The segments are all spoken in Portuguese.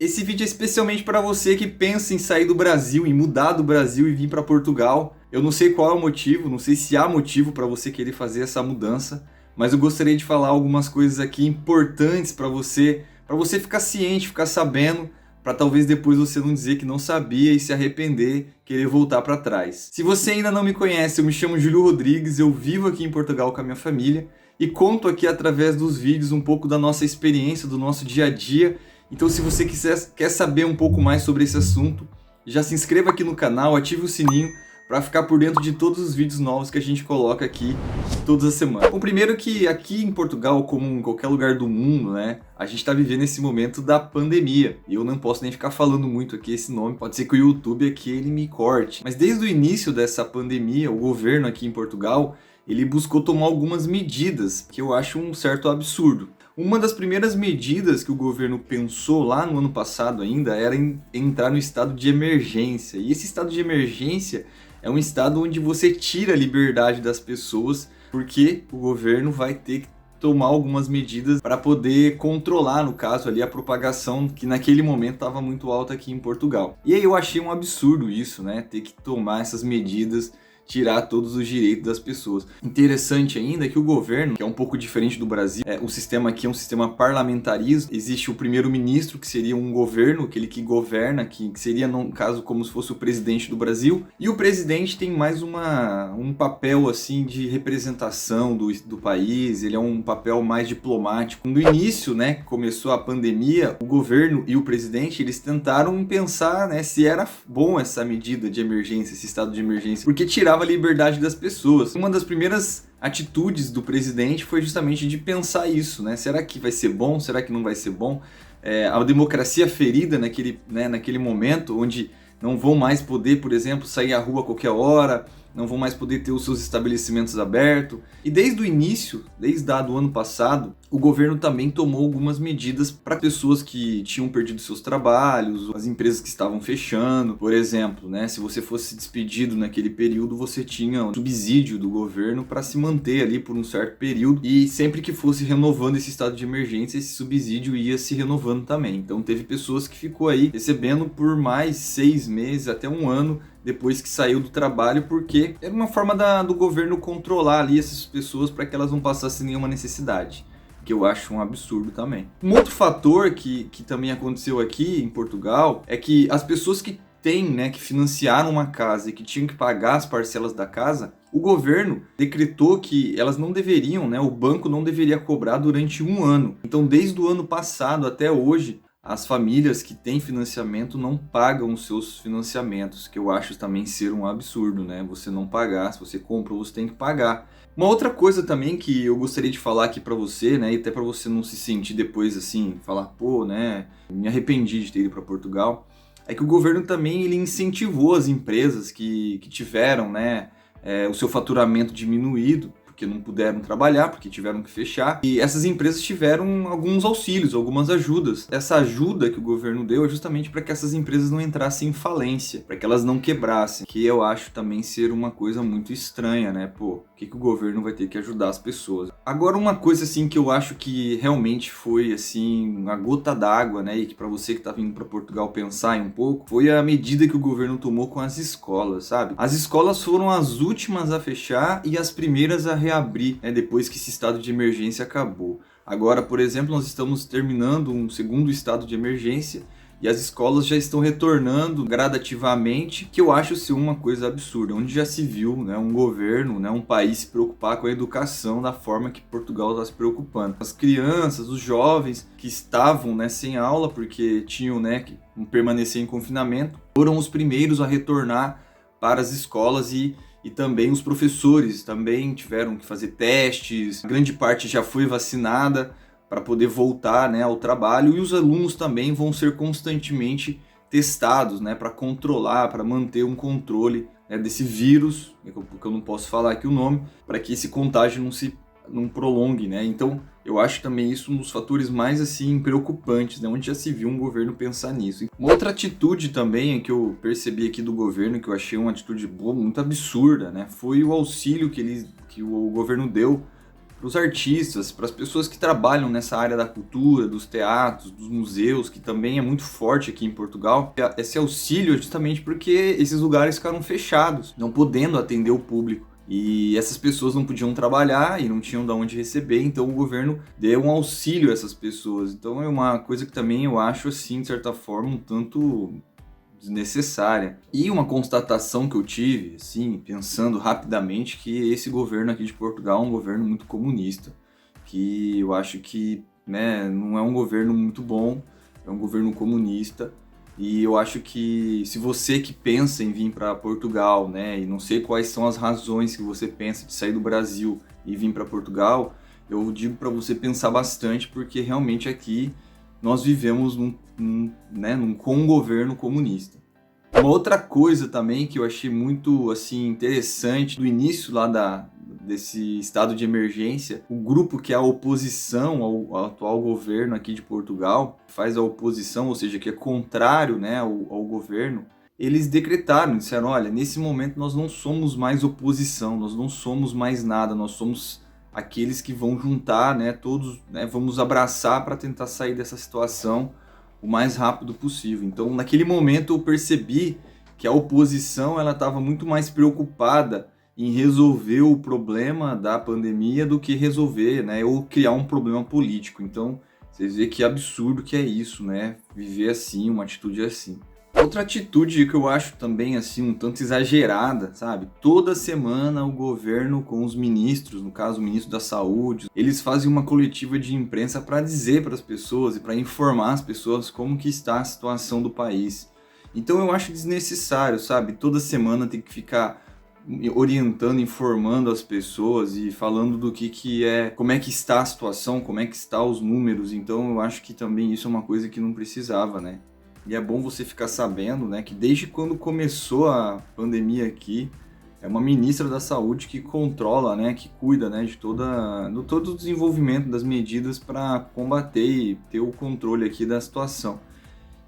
Esse vídeo é especialmente para você que pensa em sair do Brasil, em mudar do Brasil e vir para Portugal. Eu não sei qual é o motivo, não sei se há motivo para você querer fazer essa mudança, mas eu gostaria de falar algumas coisas aqui importantes para você ficar ciente, ficar sabendo, para talvez depois você não dizer que não sabia e se arrepender, querer voltar para trás. Se você ainda não me conhece, eu me chamo Júlio Rodrigues, eu vivo aqui em Portugal com a minha família e conto aqui através dos vídeos um pouco da nossa experiência, do nosso dia a dia. Então, se você quer saber um pouco mais sobre esse assunto, já se inscreva aqui no canal, ative o sininho para ficar por dentro de todos os vídeos novos que a gente coloca aqui todas as semanas. Bom, primeiro que aqui em Portugal, como em qualquer lugar do mundo, né, a gente está vivendo esse momento da pandemia. E eu não posso nem ficar falando muito aqui esse nome, pode ser que o YouTube aqui ele me corte. Mas desde o início dessa pandemia, o governo aqui em Portugal, ele buscou tomar algumas medidas que eu acho um certo absurdo. Uma das primeiras medidas que o governo pensou lá no ano passado ainda era em entrar no estado de emergência. E esse estado de emergência é um estado onde você tira a liberdade das pessoas, porque o governo vai ter que tomar algumas medidas para poder controlar, no caso ali, a propagação que naquele momento estava muito alta aqui em Portugal. E aí eu achei um absurdo isso, né? Ter que tomar essas medidas, tirar todos os direitos das pessoas. Interessante ainda é que o governo, que é um pouco diferente do Brasil, o sistema aqui é um sistema parlamentarismo. Existe o primeiro-ministro, que seria um governo, aquele que governa, que seria, no caso, como se fosse o presidente do Brasil. E o presidente tem mais um papel assim de representação do país, ele é um papel mais diplomático. No início, né, que começou a pandemia, o governo e o presidente, eles tentaram pensar, né, se era bom essa medida de emergência, esse estado de emergência, porque tirava a liberdade das pessoas. Uma das primeiras atitudes do presidente foi justamente de pensar isso, né? Será que vai ser bom? Será que não vai ser bom? A democracia ferida naquele momento, onde não vão mais poder, por exemplo, sair à rua a qualquer hora, não vão mais poder ter os seus estabelecimentos abertos. E desde o início, desde o ano passado, o governo também tomou algumas medidas para pessoas que tinham perdido seus trabalhos, as empresas que estavam fechando. Por exemplo, né, se você fosse despedido naquele período, você tinha um subsídio do governo para se manter ali por um certo período. E sempre que fosse renovando esse estado de emergência, esse subsídio ia se renovando também. Então teve pessoas que ficou aí recebendo por mais 6 meses, até um ano, depois que saiu do trabalho, porque era uma forma do governo controlar ali essas pessoas para que elas não passassem nenhuma necessidade, que eu acho um absurdo também. Um outro fator que também aconteceu aqui em Portugal é que as pessoas que que financiaram uma casa e que tinham que pagar as parcelas da casa, o governo decretou que elas não deveriam, o banco não deveria cobrar durante um ano. Então, desde o ano passado até hoje, as famílias que têm financiamento não pagam os seus financiamentos, que eu acho também ser um absurdo, né? Você não pagar, se você comprou, você tem que pagar. Uma outra coisa também que eu gostaria de falar aqui pra você, né, e até pra você não se sentir depois assim, falar, pô, né, me arrependi de ter ido pra Portugal, é que o governo também ele incentivou as empresas que tiveram, o seu faturamento diminuído, porque não puderam trabalhar, porque tiveram que fechar. E essas empresas tiveram alguns auxílios, algumas ajudas. Essa ajuda que o governo deu é justamente para que essas empresas não entrassem em falência, para que elas não quebrassem, que eu acho também ser uma coisa muito estranha, né? Pô, por que o governo vai ter que ajudar as pessoas? Agora, uma coisa assim que eu acho que realmente foi assim, uma gota d'água, né? E que para você que tá vindo para Portugal pensar em um pouco, foi a medida que o governo tomou com as escolas, sabe? As escolas foram as últimas a fechar e as primeiras a reabrir, depois que esse estado de emergência acabou. Agora, por exemplo, nós estamos terminando um segundo estado de emergência e as escolas já estão retornando gradativamente, que eu acho ser uma coisa absurda, onde já se viu, um governo, um país se preocupar com a educação da forma que Portugal está se preocupando. As crianças, os jovens que estavam, sem aula porque tinham, que permanecer em confinamento, foram os primeiros a retornar para as escolas e também os professores também tiveram que fazer testes, grande parte já foi vacinada para poder voltar, ao trabalho, e os alunos também vão ser constantemente testados, para controlar, para manter um controle, desse vírus, porque eu não posso falar aqui o nome, para que esse contágio não prolongue, Então, eu acho também isso um dos fatores mais assim preocupantes, onde já se viu um governo pensar nisso. Uma outra atitude também que eu percebi aqui do governo, que eu achei uma atitude boa, muito absurda, foi o auxílio que o governo deu os artistas, para as pessoas que trabalham nessa área da cultura, dos teatros, dos museus, que também é muito forte aqui em Portugal. Esse auxílio é justamente porque esses lugares ficaram fechados, não podendo atender o público. E essas pessoas não podiam trabalhar e não tinham de onde receber, então o governo deu um auxílio a essas pessoas. Então é uma coisa que também eu acho, assim, de certa forma, um tanto desnecessária. E uma constatação que eu tive, assim, pensando rapidamente, que esse governo aqui de Portugal é um governo muito comunista, que eu acho que, né, não é um governo muito bom, é um governo comunista. E eu acho que se você que pensa em vir para Portugal, né, e não sei quais são as razões que você pensa de sair do Brasil e vir para Portugal, eu digo para você pensar bastante, porque realmente aqui nós vivemos com um governo comunista. Uma outra coisa também que eu achei muito assim interessante do início lá desse estado de emergência, o grupo que é a oposição ao atual governo aqui de Portugal, faz a oposição, ou seja, que é contrário, né, ao governo, eles decretaram, disseram, olha, nesse momento nós não somos mais oposição, nós não somos mais nada, nós somos aqueles que vão juntar, né, todos, né, vamos abraçar para tentar sair dessa situação o mais rápido possível. Então, naquele momento eu percebi que a oposição ela estava muito mais preocupada em resolver o problema da pandemia do que resolver, né, ou criar um problema político. Então, vocês veem que absurdo que é isso, né, viver assim, uma atitude assim. Outra atitude que eu acho também assim um tanto exagerada, sabe? Toda semana o governo com os ministros, no caso o ministro da Saúde, eles fazem uma coletiva de imprensa para dizer para as pessoas e para informar as pessoas como que está a situação do país. Então eu acho desnecessário, sabe? Toda semana tem que ficar orientando, informando as pessoas e falando do que é, como é que está a situação, como é que está os números. Então eu acho que também isso é uma coisa que não precisava, né? E é bom você ficar sabendo, né, que desde quando começou a pandemia aqui, é uma ministra da Saúde que controla, né, que cuida, né, de todo o desenvolvimento das medidas para combater e ter o controle aqui da situação.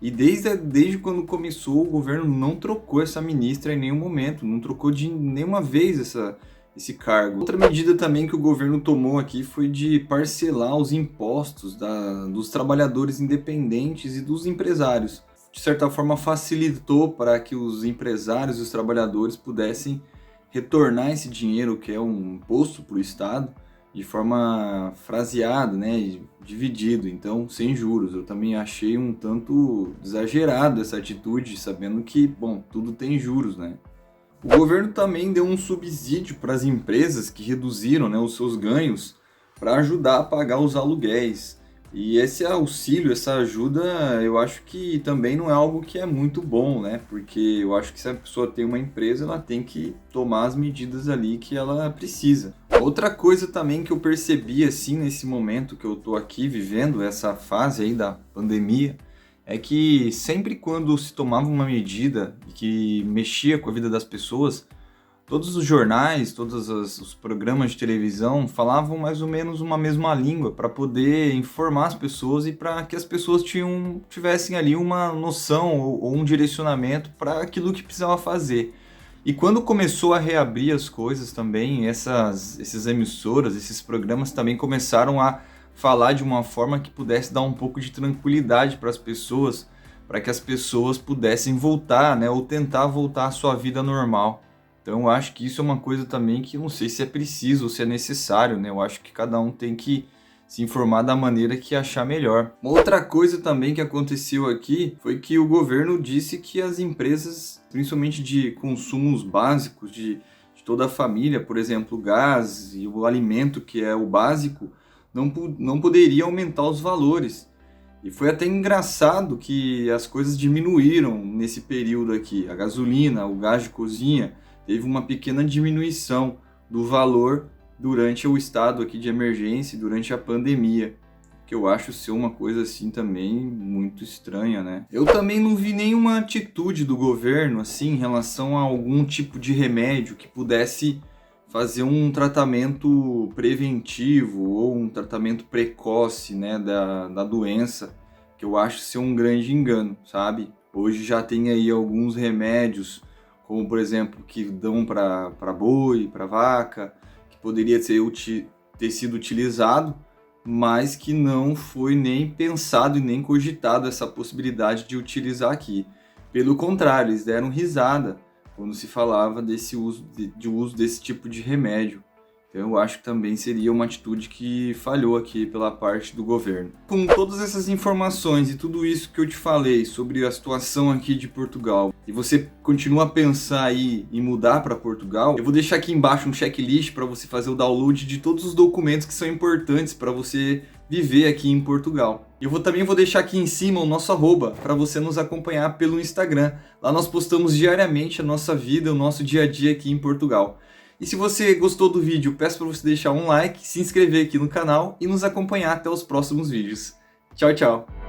E desde quando começou, o governo não trocou essa ministra em nenhum momento, não trocou de nenhuma vez esse cargo. Outra medida também que o governo tomou aqui foi de parcelar os impostos dos trabalhadores independentes e dos empresários. De certa forma, facilitou para que os empresários e os trabalhadores pudessem retornar esse dinheiro, que é um imposto para o Estado, de forma fraseada, né, dividido, então sem juros. Eu também achei um tanto exagerado essa atitude, sabendo que, bom, tudo tem juros, né? O governo também deu um subsídio para as empresas que reduziram, né, os seus ganhos para ajudar a pagar os aluguéis. E esse auxílio, essa ajuda, eu acho que também não é algo que é muito bom, né? Porque eu acho que se a pessoa tem uma empresa, ela tem que tomar as medidas ali que ela precisa. Outra coisa também que eu percebi assim nesse momento que eu tô aqui vivendo essa fase aí da pandemia, é que sempre quando se tomava uma medida que mexia com a vida das pessoas, todos os jornais, os programas de televisão falavam mais ou menos uma mesma língua para poder informar as pessoas e para que as pessoas tivessem ali uma noção ou um direcionamento para aquilo que precisava fazer. E quando começou a reabrir as coisas também, essas emissoras, esses programas também começaram a falar de uma forma que pudesse dar um pouco de tranquilidade para as pessoas, para que as pessoas pudessem voltar, né, ou tentar voltar à sua vida normal. Então eu acho que isso é uma coisa também que eu não sei se é preciso ou se é necessário, né? Eu acho que cada um tem que se informar da maneira que achar melhor. Uma outra coisa também que aconteceu aqui foi que o governo disse que as empresas, principalmente de consumos básicos de toda a família, por exemplo, o gás e o alimento, que é o básico, não poderia aumentar os valores. E foi até engraçado que as coisas diminuíram nesse período aqui. A gasolina, o gás de cozinha, teve uma pequena diminuição do valor durante o estado aqui de emergência, durante a pandemia, que eu acho ser uma coisa assim também muito estranha, né? Eu também não vi nenhuma atitude do governo assim em relação a algum tipo de remédio que pudesse fazer um tratamento preventivo ou um tratamento precoce, né, da doença, que eu acho ser um grande engano, sabe? Hoje já tem aí alguns remédios, como por exemplo, que dão para boi, para vaca, que poderia ser ter sido utilizado, mas que não foi nem pensado e nem cogitado essa possibilidade de utilizar aqui. Pelo contrário, eles deram risada quando se falava desse uso, de uso desse tipo de remédio. Então eu acho que também seria uma atitude que falhou aqui pela parte do governo. Com todas essas informações e tudo isso que eu te falei sobre a situação aqui de Portugal, e você continua a pensar aí em mudar para Portugal, eu vou deixar aqui embaixo um checklist para você fazer o download de todos os documentos que são importantes para você viver aqui em Portugal. Eu também vou deixar aqui em cima o nosso arroba para você nos acompanhar pelo Instagram. Lá nós postamos diariamente a nossa vida, o nosso dia a dia aqui em Portugal. E se você gostou do vídeo, peço para você deixar um like, se inscrever aqui no canal e nos acompanhar até os próximos vídeos. Tchau, tchau!